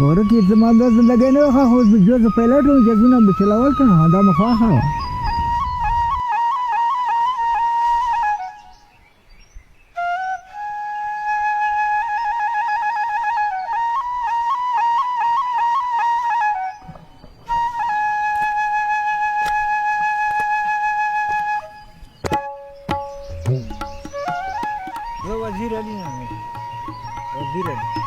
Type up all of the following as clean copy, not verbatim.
ورکی زما د زندګۍ نه خو خو جو زه پایلټ وم جزونه به چلاول کنه دا مخاخه زه وزیر علي نام وزیر علي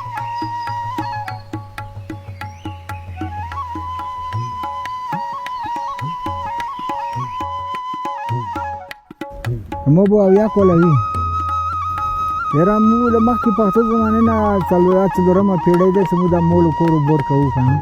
مو به اویا کولوي یاره موږ له مخکې پښتو زمانې نه څلورمه پیړۍ ده چې موږ دا مول کور بور کوو که نه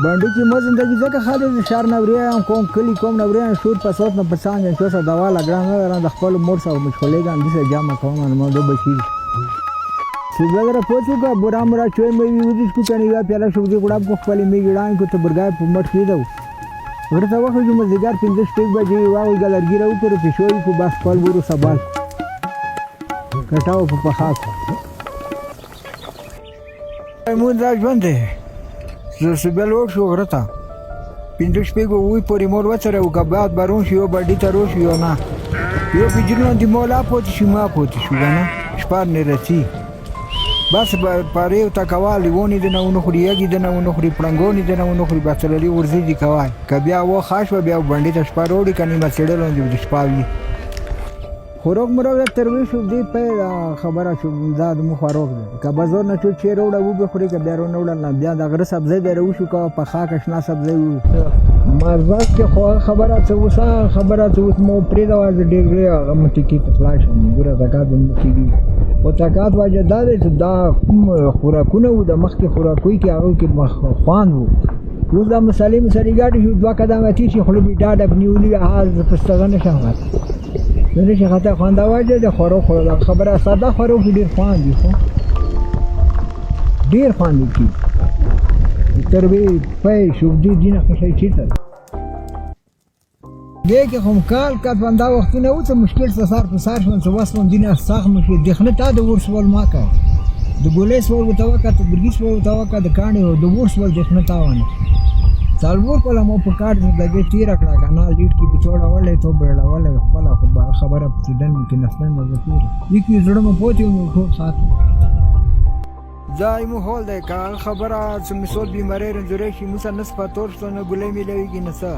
بانډي چې مو زندګي ځکه ښه دی د ښار نه وریایم کوم کلي کوم نه وریایم شور په صوت نه په څانګه چې اوسه دوا لګران نه لرم د خپلو مور سره مشغولېږم داسې جامه کوم نو دو بچي چې بیا دره پوڅو که بورا مرا چوی مې وي ودیش کو کنه یو پیاله شوږي ګړاب کو خپلې مې ګړان کو ته برګای په مټ کېدو ورته وخت چې مزګار 15 بجې واو ګلرګي راو پر پښوی کو بس خپل ګورو سبال کټاو په پخا کو مون دا ژوند دی زه سبل وښو ورته 15 وی پورې مور وڅره او کبات بارون شو باندې ترو شو نه یو بجرلون دی مولا پوت شو ما پوت شو نه شپار نه رسی بس پاره تا کوالي ونی د نو خوري یګي د نو خوري پړنګونی د نو خوري بچلري ورزي دي کوای کبیا و خاص و بیا باندې ته شپار وړي کني ما چړلون دی شپاوي خوروک مرو تروي شو دی په خبره شو زاد مو خوروک کبازور نه چې وروړه و به خوري کبیا ورو وړل نه بیا د غره سبزی درو شو کا په خاک شنا سبزی مرزاق کې خو خبره څه وسه خبره څه مو پرې دا ډېر هغه مټی کې تفلاش ګوره زکات مو کیږي او زکات واجب دا دی چې دا خوراکونه و د مخکې خوراکوي کې هغه کې خوان وو اوس دا مسالې ګاډي شو دوه قدمه تېر شي خوله به ډاډه نیولي هغه پستغه نشم نه شي خاطر خوانده واجب د خورو خبره ساده خورو ډېر خوان دي خو ډېر خوان دي تر به پای شو دي دینه څه چیته دې کې هم کال بندا وختونه و څه مشکل سر په سر شون څه واسون دینه ساخ مشکل دخنه تا د ورس ول ما کا د ګولېس ول توکا ته برګیس ول توکا د کانې د ورس ول دخنه تاونه څلور کله مو په کار دغه تیر کړه کنه لیډ کې بچوړه ولې ته بیړه ولې خپل خبره په دن کې نفلن مزور لیکي زړه مو پوتې نو ټول سات ځای مو هول ده کا خبره چې مسول بیماری رنځوري شي موږ نسبت تور څنګه ګولې ملويږي نه څه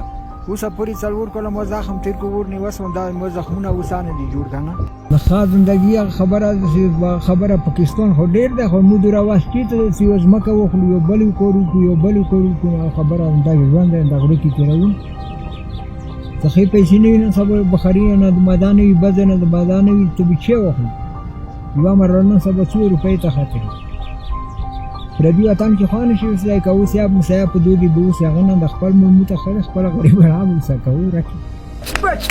اوسه پوری څلور کله مو زخم تیر کو ور نیوس دا مو زخمونه وسانه دي جوړ کنه د خاص زندگی خبره پاکستان هو ډیر ده خو مو درا واسطې ته چې وز مکه وخلو یو بل کورو خبره دا ژوند دا غوړي کې تیرون څخه پیسې نه سبا بخاری نه د مداني بزنه د مداني ته بچي وخلو یو مرنه سبا 2 روپۍ ته خاطر پردي وطن کې خوان شي وسای کوي سیاب مسیا په دوی بو سیغنه د خپل مو ته خلک خپل غریب رام وسکو راکي پچ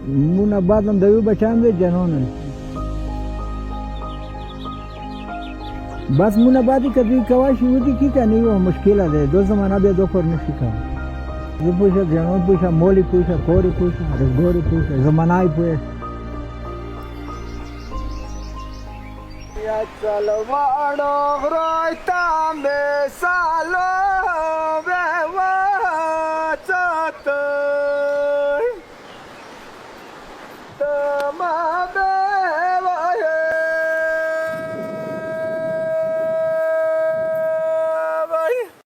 مونه بعدم دوی بچان دي جنون بس مونه بعدی کدی کواشي ودی کی کنه یو مشکل ده دو زمانہ به دو پر نشي کا زه پوښه جنون پوښه مولي پوښه خوري پوښه رګوري پوښه زمانای پوښه یا چلو واړو غروي تام به سالو